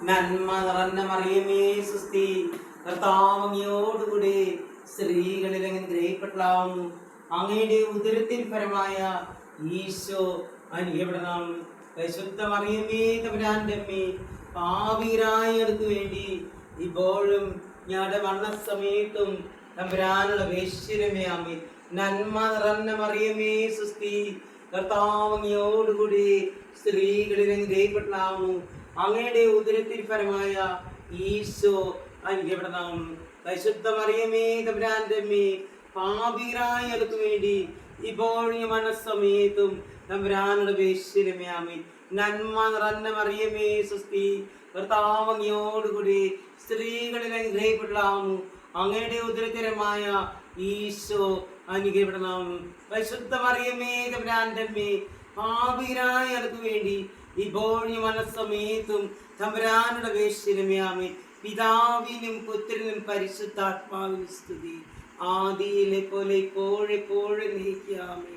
നന്മ നിറഞ്ഞ മറിയമേ സുസ്തി, കർത്താവ് അങ്ങയോടുകൂടെ സ്ത്രീകളിൽ അനുഗ്രഹിക്കപ്പെട്ടാവുന്നു. അങ്ങയുടെ ഉദരത്തിൽ പരമായ ഈശോ അനുഗ്രഹിക്കപ്പെടണം. പരിശുദ്ധ മറിയമേ തമ്പുരാന്റെ അമ്മേ, പാപികളായവർക്ക് വേണ്ടി ഇപ്പോഴും ഞങ്ങളുടെ മരണസമയത്തും തമ്പുരാനുള്ള അപേക്ഷിക്കണമേ. ആമേൻ. നന്മ നിറഞ്ഞ മറിയമേ സുസ്തി, കർത്താവ് അങ്ങയോടുകൂടി സ്ത്രീകളിൽ അനുഗ്രഹിക്കപ്പെട്ടാവുന്നു. അങ്ങയുടെ ഉദരത്തിൽ പരമായ ഈശോ അനുഗ്രഹിക്കപ്പെടണം. പരിശുദ്ധ മറിയമേ തമ്പുരാന്റെ അമ്മേ, പാപികളായവർക്ക് വേണ്ടി ഇപ്പോഴും മനസ്സമയത്തും തമ്പുരാനുള്ള അപേക്ഷിക്കണമേ. ആമേൻ. നന്മ നിറഞ്ഞ മറിയമേ സുസ്തി, കർത്താവ് അങ്ങയോടുകൂടി സ്ത്രീകളിൽ അനുഗ്രഹിക്കപ്പെടാവുന്നു. അങ്ങയുടെ ഉദരത്തിരമായ ഈശോ അനുഗ്രഹിക്കപ്പെടണം. പരിശുദ്ധ മറിയമേ തമ്പുരാന്റെ അമ്മേ, പാപികളായവർക്ക് വേണ്ടി ഇപ്പോഴും മനസ്സമയത്തും തമ്പുരാനുള്ള അപേക്ഷിക്കണമേ. ആമേൻ. പിതാവിനും പുത്രനും പരിശുദ്ധാത്മാവിനും സ്തുതി, ആദിയിലെ പോലെ ഇപ്പോഴെപ്പോഴും നീക്കിയാമേ.